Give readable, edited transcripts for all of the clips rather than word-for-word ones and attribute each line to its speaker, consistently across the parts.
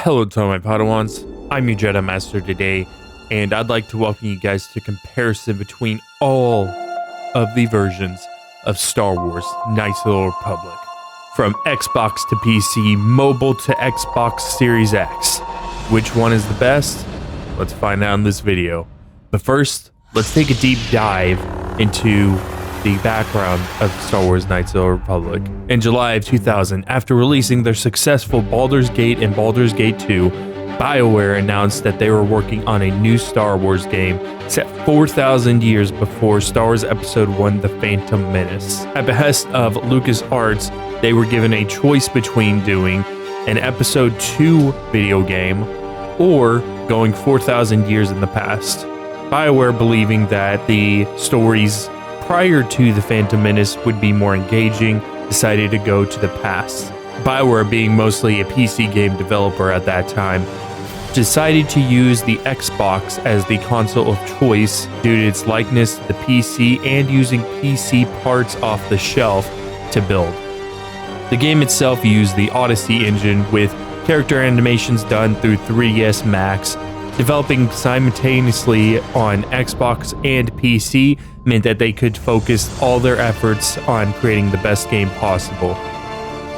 Speaker 1: Hello to my Padawans, I'm your Jedi Master today, and I'd like to welcome you guys to comparison between all of the versions of Star Wars Knights of the Old Republic. From Xbox to PC, mobile to Xbox Series X. Which one is the best? Let's find out in this video. But first, let's take a deep dive into the background of Star Wars Knights of the Old Republic. In July of 2000, after releasing their successful Baldur's Gate and Baldur's Gate 2, BioWare announced that they were working on a new Star Wars game set 4,000 years before Star Wars Episode 1 The Phantom Menace. At behest of LucasArts, they were given a choice between doing an Episode 2 video game or going 4,000 years in the past. BioWare, believing that the stories prior to The Phantom Menace would be more engaging, decided to go to the past. BioWare, being mostly a PC game developer at that time, decided to use the Xbox as the console of choice due to its likeness to the PC and using PC parts off the shelf to build. The game itself used the Odyssey engine with character animations done through 3ds Max. Developing simultaneously on Xbox and PC meant that they could focus all their efforts on creating the best game possible.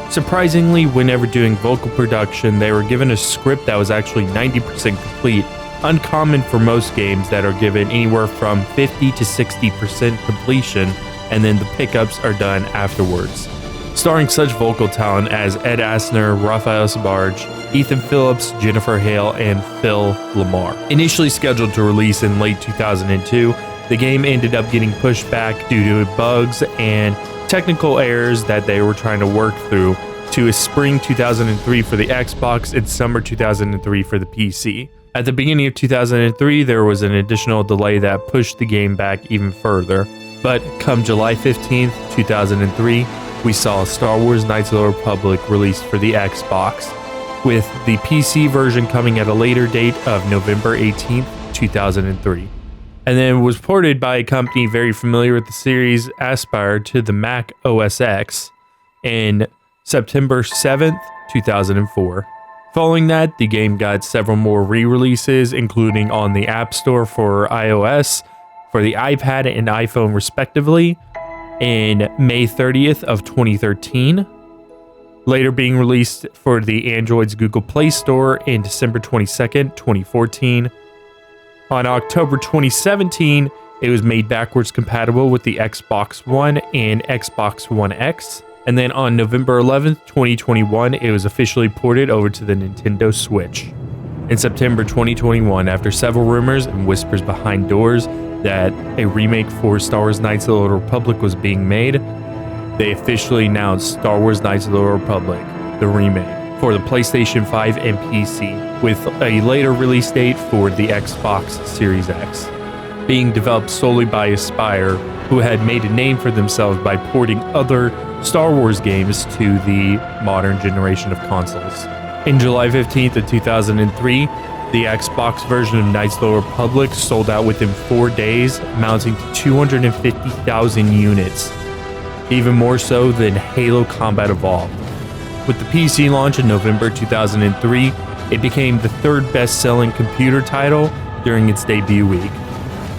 Speaker 1: Surprisingly, whenever doing vocal production, they were given a script that was actually 90% complete, uncommon for most games that are given anywhere from 50 to 60% completion, and then the pickups are done afterwards. Starring such vocal talent as Ed Asner, Raphael Sbarge, Ethan Phillips, Jennifer Hale, and Phil Lamar. Initially scheduled to release in late 2002, the game ended up getting pushed back due to bugs and technical errors that they were trying to work through to a spring 2003 for the Xbox and summer 2003 for the PC. At the beginning of 2003, there was an additional delay that pushed the game back even further. But come July 15th, 2003, we saw Star Wars Knights of the Republic released for the Xbox, with the PC version coming at a later date of November 18th, 2003. And then it was ported by a company very familiar with the series, Aspyr, to the Mac OS X in September 7th, 2004. Following that, the game got several more re-releases, including on the App Store for iOS, for the iPad and iPhone respectively, in May 30th of 2013. Later being released for the Android's Google Play Store in December 22nd, 2014. On October 2017, it was made backwards compatible with the Xbox One and Xbox One X. And then on November 11th, 2021, it was officially ported over to the Nintendo Switch. In September 2021, after several rumors and whispers behind doors that a remake for Star Wars Knights of the Old Republic was being made, they officially announced Star Wars Knights of the Old Republic, the remake, for the PlayStation 5 and PC, with a later release date for the Xbox Series X. Being developed solely by Aspyr, who had made a name for themselves by porting other Star Wars games to the modern generation of consoles. In July 15th of 2003, the Xbox version of Knights of the Old Republic sold out within 4 days, amounting to 250,000 units, even more so than Halo Combat Evolved. With the PC launch in November 2003, it became the third best-selling computer title during its debut week.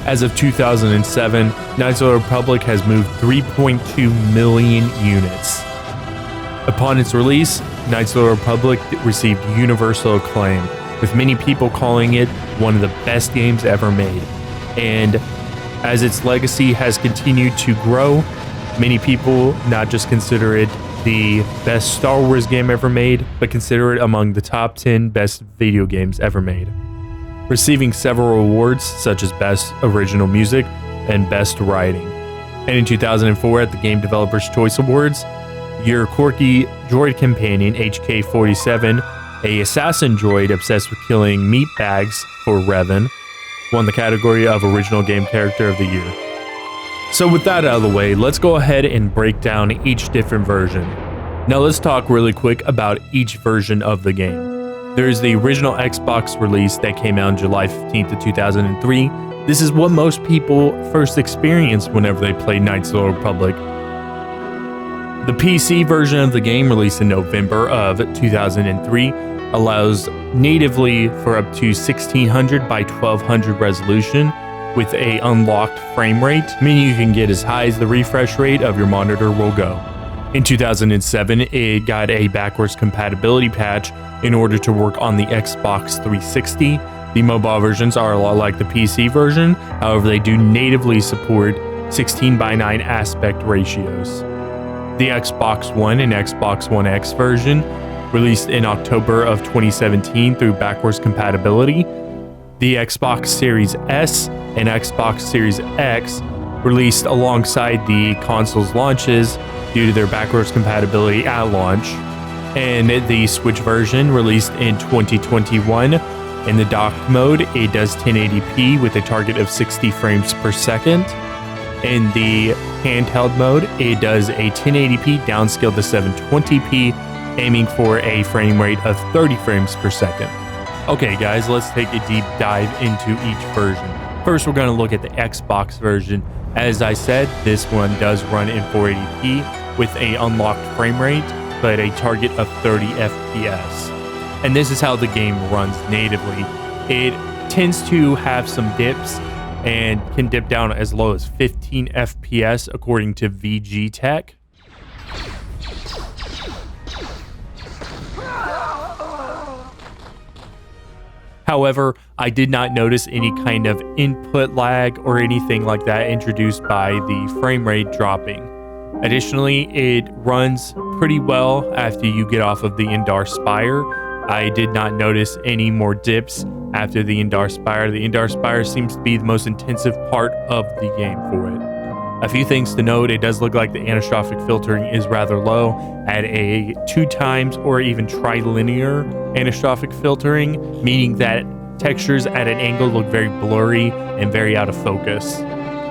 Speaker 1: As of 2007, Knights of the Republic has moved 3.2 million units. Upon its release, Knights of the Republic received universal acclaim, with many people calling it one of the best games ever made. And as its legacy has continued to grow, many people not just consider it the best Star Wars game ever made, but consider it among the top 10 best video games ever made. Receiving several awards such as Best Original Music and Best Writing. And in 2004 at the Game Developers Choice Awards, your quirky droid companion HK-47, a assassin droid obsessed with killing meat bags for Revan, won the category of Original Game Character of the Year. So with that out of the way, let's go ahead and break down each different version. Now let's talk really quick about each version of the game. There's the original Xbox release that came out on July 15th of 2003. This is what most people first experienced whenever they played Knights of the Old Republic. The PC version of the game, released in November of 2003, allows natively for up to 1600 by 1200 resolution with a unlocked frame rate, meaning you can get as high as the refresh rate of your monitor will go. In 2007, it got a backwards compatibility patch in order to work on the Xbox 360. The mobile versions are a lot like the PC version, however they do natively support 16:9 aspect ratios. The Xbox One and Xbox One X version released in October of 2017 through backwards compatibility. The Xbox Series S and Xbox Series X released alongside the console's launches due to their backwards compatibility at launch. And the Switch version released in 2021. In the docked mode, it does 1080p with a target of 60 frames per second. In the handheld mode, it does a 1080p downscaled to 720p, aiming for a frame rate of 30 frames per second. Okay guys, let's take a deep dive into each version. First, we're going to look at the Xbox version. As I said, this one does run in 480p with a unlocked frame rate, but a target of 30 FPS. And this is how the game runs natively. It tends to have some dips and can dip down as low as 15 FPS according to VG Tech. However, I did not notice any kind of input lag or anything like that introduced by the frame rate dropping. Additionally, it runs pretty well after you get off of the Indar Spire. I did not notice any more dips after the Indar Spire. The Indar Spire seems to be the most intensive part of the game for it. A few things to note: it does look like the anisotropic filtering is rather low at a 2x or even trilinear anisotropic filtering, meaning that textures at an angle look very blurry and very out of focus.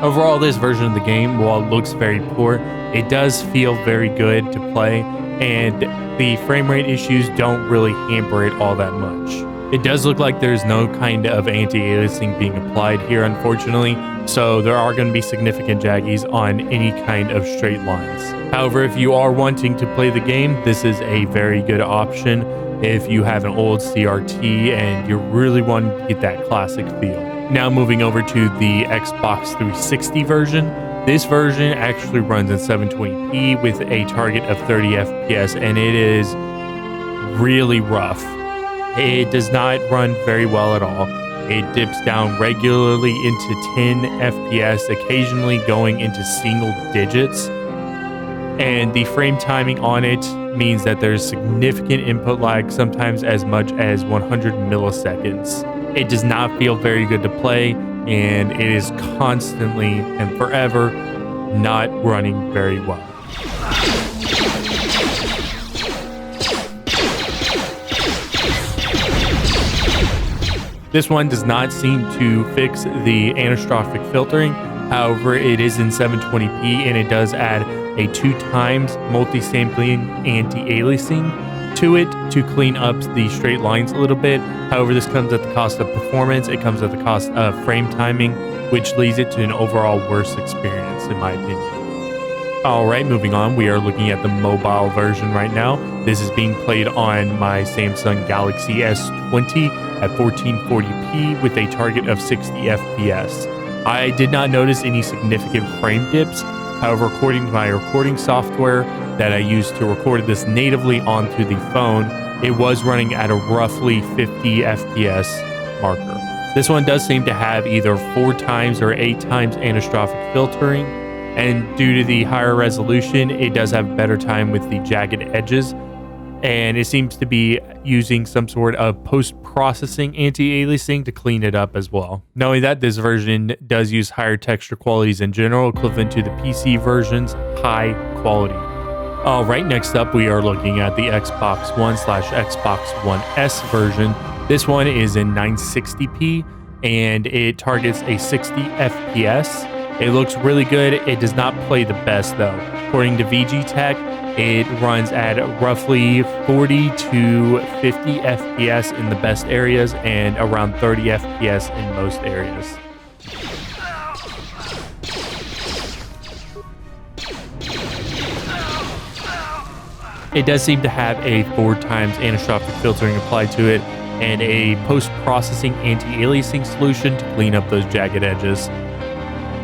Speaker 1: Overall, this version of the game, while it looks very poor, it does feel very good to play, and the frame rate issues don't really hamper it all that much. It does look like there's no kind of anti-aliasing being applied here, unfortunately, so there are going to be significant jaggies on any kind of straight lines. However, if you are wanting to play the game, this is a very good option if you have an old CRT and you really want to get that classic feel. Now moving over to the Xbox 360 version. This version actually runs in 720p with a target of 30 FPS, and it is really rough. It does not run very well at all. It dips down regularly into 10 FPS, occasionally going into single digits. And the frame timing on it means that there's significant input lag, sometimes as much as 100 milliseconds. It does not feel very good to play, and it is constantly and forever not running very well. This one does not seem to fix the anisotropic filtering. However, it is in 720p, and it does add a 2x multi-sampling anti-aliasing to it to clean up the straight lines a little bit. However, this comes at the cost of performance. It comes at the cost of frame timing, which leads it to an overall worse experience, in my opinion. Alright, moving on, we are looking at the mobile version right now. This is being played on my Samsung Galaxy S20 at 1440p with a target of 60 FPS. I did not notice any significant frame dips. However, according to my recording software that I used to record this natively onto the phone, it was running at a roughly 50 FPS marker. This one does seem to have either 4x or 8x anisotropic filtering, and due to the higher resolution, it does have better time with the jagged edges, and it seems to be using some sort of post-processing anti-aliasing to clean it up as well. Not only that, this version does use higher texture qualities in general, equivalent to the PC version's high quality. Alright, next up we are looking at the Xbox One/Xbox One S version. This one is in 960p, and it targets a 60 FPS. It looks really good. It does not play the best though. According to VG Tech, it runs at roughly 40 to 50 FPS in the best areas and around 30 FPS in most areas. It does seem to have a 4 times anisotropic filtering applied to it and a post-processing anti-aliasing solution to clean up those jagged edges.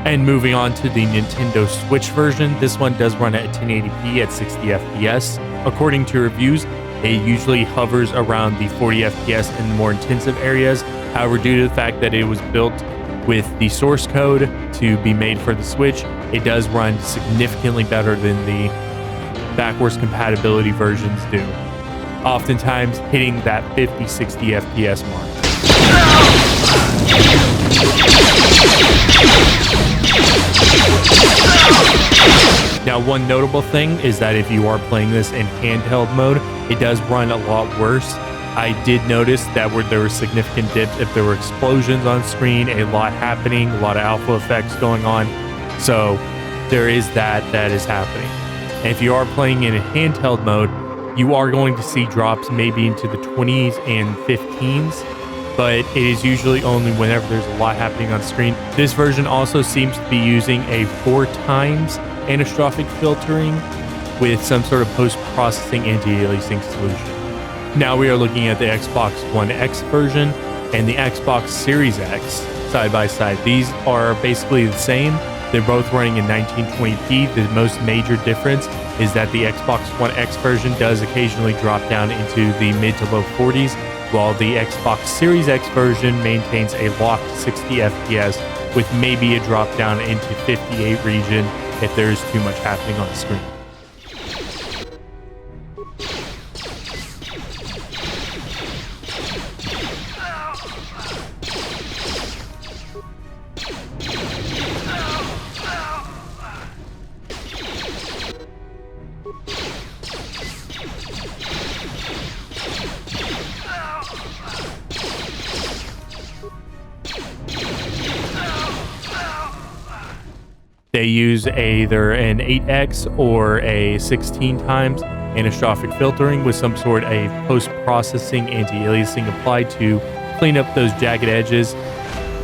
Speaker 1: And moving on to the Nintendo Switch version, this one does run at 1080p at 60 FPS. According to reviews, it usually hovers around the 40 FPS in the more intensive areas. However, due to the fact that it was built with the source code to be made for the Switch, it does run significantly better than the backwards compatibility versions do, oftentimes hitting that 50-60 FPS mark. Now, one notable thing is that if you are playing this in handheld mode, it does run a lot worse. I did notice that there were significant dips if there were explosions on screen, a lot happening, a lot of alpha effects going on. So there is that is happening. And if you are playing in a handheld mode, you are going to see drops maybe into the 20s and 15s, but it is usually only whenever there's a lot happening on screen. This version also seems to be using a 4 times anisotropic filtering with some sort of post-processing anti-aliasing solution. Now we are looking at the Xbox One X version and the Xbox Series X side by side. These are basically the same. They're both running in 1920p. The most major difference is that the Xbox One X version does occasionally drop down into the mid to low 40s, while the Xbox Series X version maintains a locked 60 FPS with maybe a drop down into 58 region if there's too much happening on the screen. They use either an 8x or a 16 times anisotropic filtering with some sort of post-processing anti-aliasing applied to clean up those jagged edges.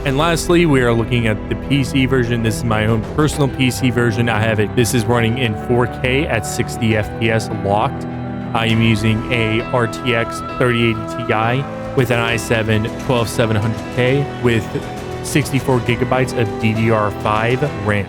Speaker 1: And lastly, we are looking at the PC version. This is my own personal PC version. I have it. This is running in 4K at 60 FPS locked. I am using a RTX 3080 Ti with an i7-12700K with 64 gigabytes of DDR5 RAM.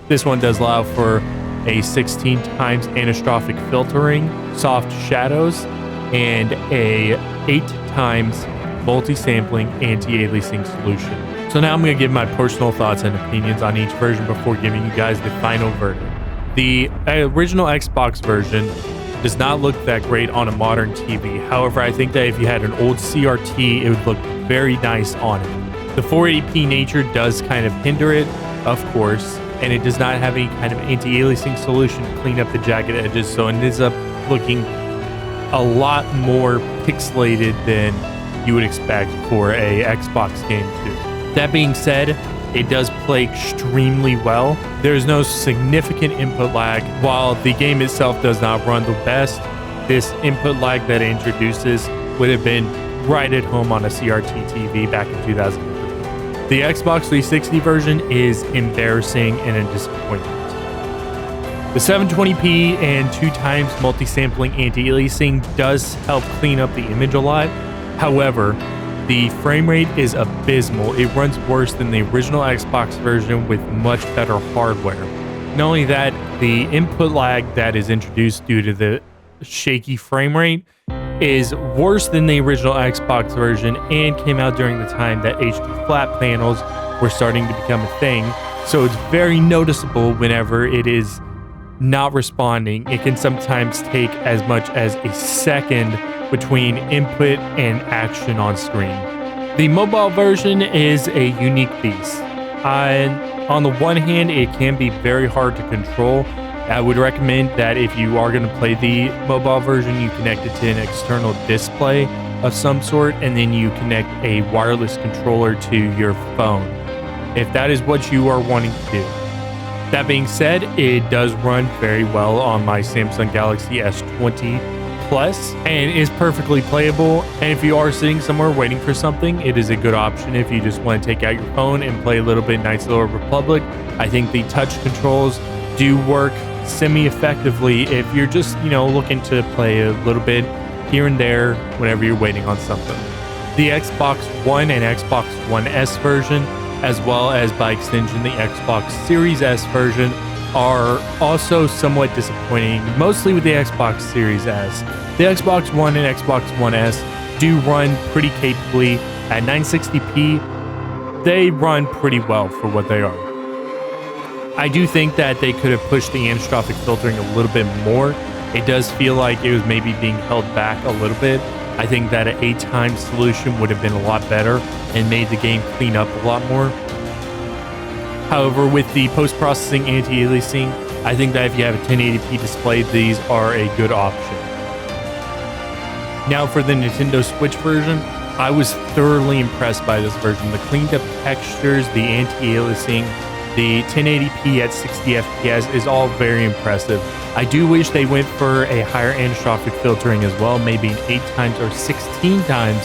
Speaker 1: This one does allow for a 16 times anisotropic filtering, soft shadows, and a 8 times multi-sampling anti-aliasing solution. So now I'm going to give my personal thoughts and opinions on each version before giving you guys the final verdict. The original Xbox version does not look that great on a modern TV. However, I think that if you had an old CRT, it would look very nice on it. The 480p nature does kind of hinder it, of course, and it does not have any kind of anti-aliasing solution to clean up the jagged edges, so it ends up looking a lot more pixelated than you would expect for a Xbox game too. That being said, it does play extremely well. There's no significant input lag. While the game itself does not run the best, this input lag that it introduces would have been right at home on a CRT TV back in 2003. The Xbox 360 version is embarrassing and a disappointment. The 720p and 2 times multi-sampling anti-aliasing does help clean up the image a lot. However, the frame rate is abysmal. It runs worse than the original Xbox version with much better hardware. Not only that, the input lag that is introduced due to the shaky frame rate is worse than the original Xbox version and came out during the time that HD flat panels were starting to become a thing. So it's very noticeable whenever it is not responding. It can sometimes take as much as a second between input and action on screen. The mobile version is a unique beast. On the one hand, it can be very hard to control. I would recommend that if you are going to play the mobile version, you connect it to an external display of some sort, and then you connect a wireless controller to your phone, if that is what you are wanting to do. That being said, it does run very well on my Samsung Galaxy S20 Plus and is perfectly playable. And if you are sitting somewhere waiting for something, it is a good option if you just want to take out your phone and play a little bit Knights of the Old Republic. I think the touch controls do work semi-effectively if you're just, looking to play a little bit here and there whenever you're waiting on something. The Xbox One and Xbox One S version, as well as by extension the Xbox Series S version, are also somewhat disappointing, mostly with the Xbox Series S. The Xbox One and Xbox One S do run pretty capably at 960p. They run pretty well for what they are. I do think that they could have pushed the anisotropic filtering a little bit more. It does feel like it was maybe being held back a little bit. I think that an 8-time solution would have been a lot better and made the game clean up a lot more. However, with the post-processing anti-aliasing, I think that if you have a 1080p display, these are a good option. Now for the Nintendo Switch version, I was thoroughly impressed by this version. The cleaned up textures, the anti-aliasing, the 1080p at 60 FPS is all very impressive. I do wish they went for a higher anisotropic filtering as well, maybe an 8 times or 16 times,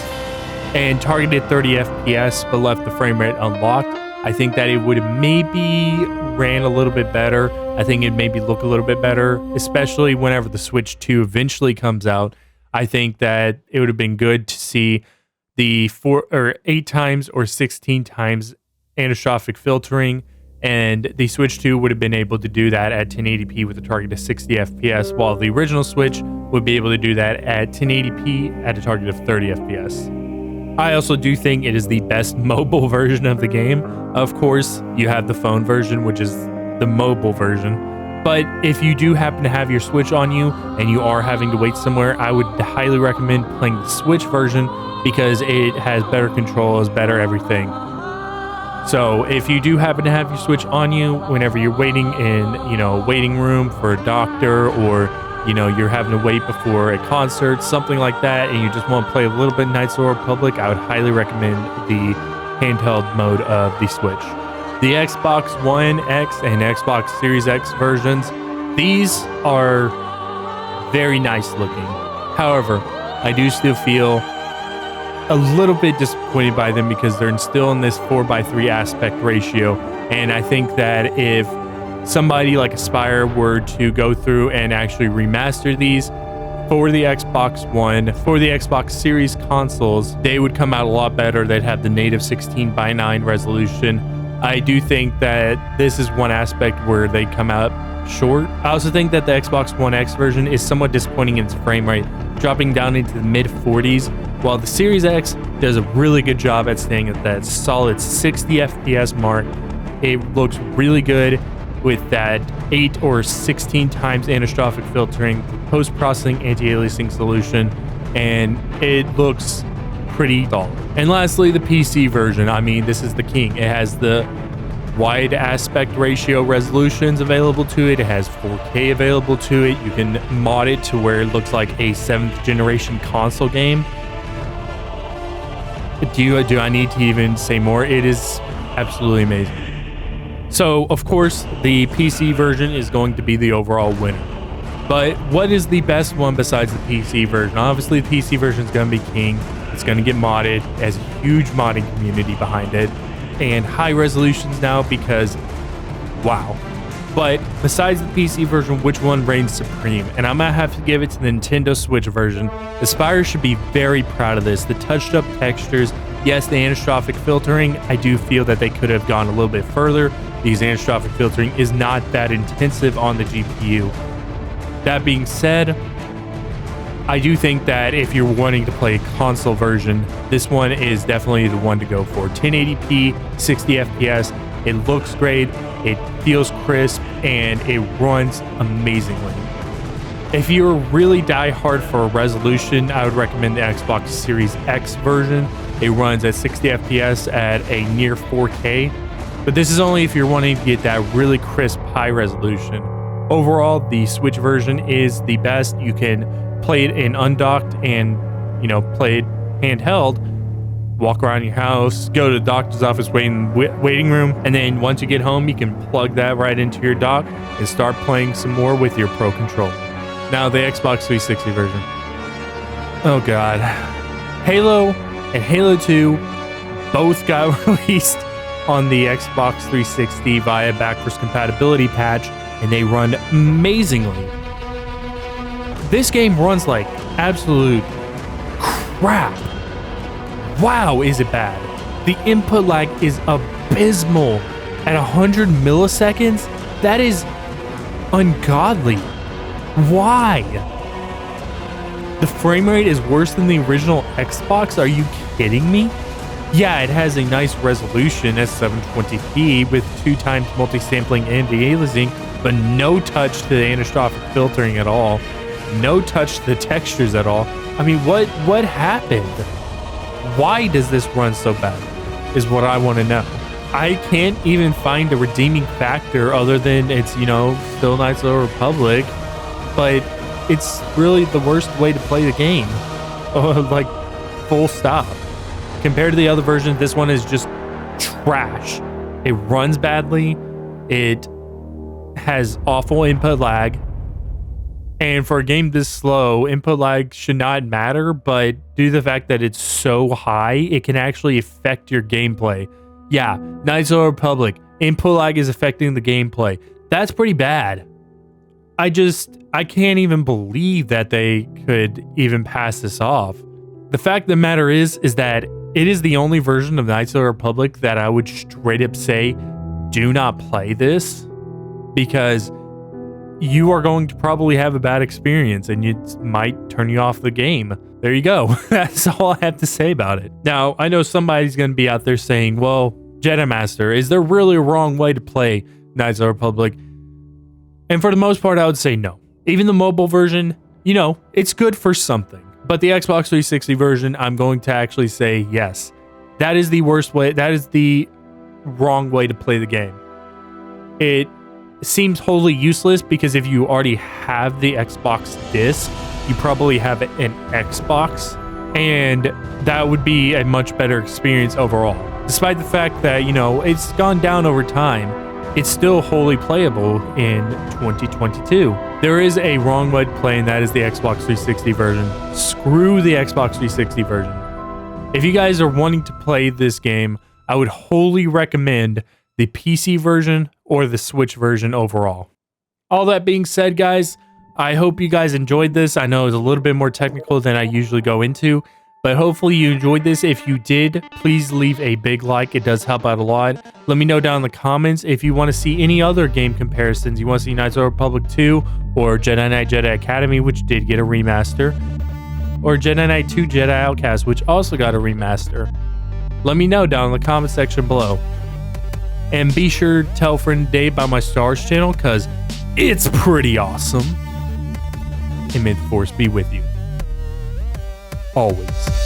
Speaker 1: and targeted 30 FPS but left the frame rate unlocked. I think that it would have maybe ran a little bit better. I think it maybe look a little bit better, especially whenever the Switch 2 eventually comes out. I think that it would have been good to see the 4 or 8 times or 16 times anisotropic filtering, and the Switch 2 would have been able to do that at 1080p with a target of 60 FPS, while the original Switch would be able to do that at 1080p at a target of 30 FPS. I also do think it is the best mobile version of the game. Of course, you have the phone version, which is the mobile version. But if you do happen to have your Switch on you and you are having to wait somewhere, I would highly recommend playing the Switch version because it has better controls, better everything. So if you do happen to have your Switch on you whenever you're waiting in, a waiting room for a doctor, or you're having to wait before a concert, something like that, and you just want to play a little bit Knights of the Old Republic, I would highly recommend the handheld mode of the Switch. The Xbox One X and Xbox Series X versions, these are very nice looking. However, I do still feel a little bit disappointed by them because they're still in this 4:3 aspect ratio, and I think that if somebody like Aspire were to go through and actually remaster these for the Xbox One, for the Xbox Series consoles, they would come out a lot better. They'd have the native 16:9 resolution. I do think that this is one aspect where they come out short. I also think that the Xbox One X version is somewhat disappointing in its frame rate, dropping down into the mid 40s, while the Series X does a really good job at staying at that solid 60 FPS mark. It looks really good with that 8 or 16 times anisotropic filtering, post-processing anti-aliasing solution, and it looks pretty solid. And lastly, the PC version. I mean, this is the king. It has the wide aspect ratio resolutions available to it. It has 4K available to it. You can mod it to where it looks like a 7th generation console game. Do I need to even say more? It is absolutely amazing. So, of course, the PC version is going to be the overall winner. But what is the best one besides the PC version? Obviously, the PC version is going to be king. It's going to get modded. It has a huge modding community behind it. And high resolutions now because, wow. But besides the PC version, which one reigns supreme? And I'm going to have to give it to the Nintendo Switch version. Aspire should be very proud of this. The touched up textures, yes, the anisotropic filtering, I do feel that they could have gone a little bit further. Because anisotropic filtering is not that intensive on the GPU. That being said, I do think that if you're wanting to play a console version, this one is definitely the one to go for. 1080p, 60 FPS, it looks great, it feels crisp, and it runs amazingly. If you're really die-hard for a resolution, I would recommend the Xbox Series X version. It runs at 60 FPS at a near 4K. But this is only if you're wanting to get that really crisp high resolution. Overall, the Switch version is the best. You can play it in undocked and, play it handheld, walk around your house, go to the doctor's office waiting room, and then once you get home, you can plug that right into your dock and start playing some more with your Pro Controller. Now, the Xbox 360 version. Oh god. Halo and Halo 2 both got released on the Xbox 360 via backwards compatibility patch, and they run amazingly. This game runs like absolute crap. Wow, is it bad? The input lag is abysmal at 100 milliseconds. That is ungodly. Why? The frame rate is worse than the original Xbox? Are you kidding me? Yeah, it has a nice resolution at 720p with 2x multi-sampling and de-aliasing, but no touch to the anisotropic filtering at all. No touch to the textures at all. I mean, what happened? Why does this run so bad? Is what I want to know. I can't even find a redeeming factor other than it's, still Knights of the Republic, but it's really the worst way to play the game. Like, full stop. Compared to the other versions, this one is just trash. It runs badly. It has awful input lag. And for a game this slow, input lag should not matter, but due to the fact that it's so high, it can actually affect your gameplay. Yeah, Knights of the Republic, input lag is affecting the gameplay. That's pretty bad. I can't even believe that they could even pass this off. The fact of the matter is that it is the only version of Knights of the Republic that I would straight up say, do not play this, because you are going to probably have a bad experience and it might turn you off the game. There you go. That's all I have to say about it. Now, I know somebody's going to be out there saying, well, Jedi Master, is there really a wrong way to play Knights of the Republic? And for the most part, I would say no. Even the mobile version, it's good for something. But the Xbox 360 version, I'm going to actually say yes. That is the worst way. That is the wrong way to play the game. It seems wholly useless because if you already have the Xbox disc, you probably have an Xbox, and that would be a much better experience overall. Despite the fact that, it's gone down over time, it's still wholly playable in 2022. There is a wrong way to play, and that is the Xbox 360 version. Screw the Xbox 360 version. If you guys are wanting to play this game, I would wholly recommend the PC version or the Switch version overall. All that being said, guys, I hope you guys enjoyed this. I know it's a little bit more technical than I usually go into, but hopefully you enjoyed this. If you did, please leave a big like. It does help out a lot. Let me know down in the comments if you want to see any other game comparisons. You want to see Knights of the Republic 2 or Jedi Knight Jedi Academy, which did get a remaster, or Jedi Knight 2 Jedi Outcast, which also got a remaster. Let me know down in the comment section below. And be sure to tell friend Dave about my Stars channel, because it's pretty awesome. And may the Force be with you. Always.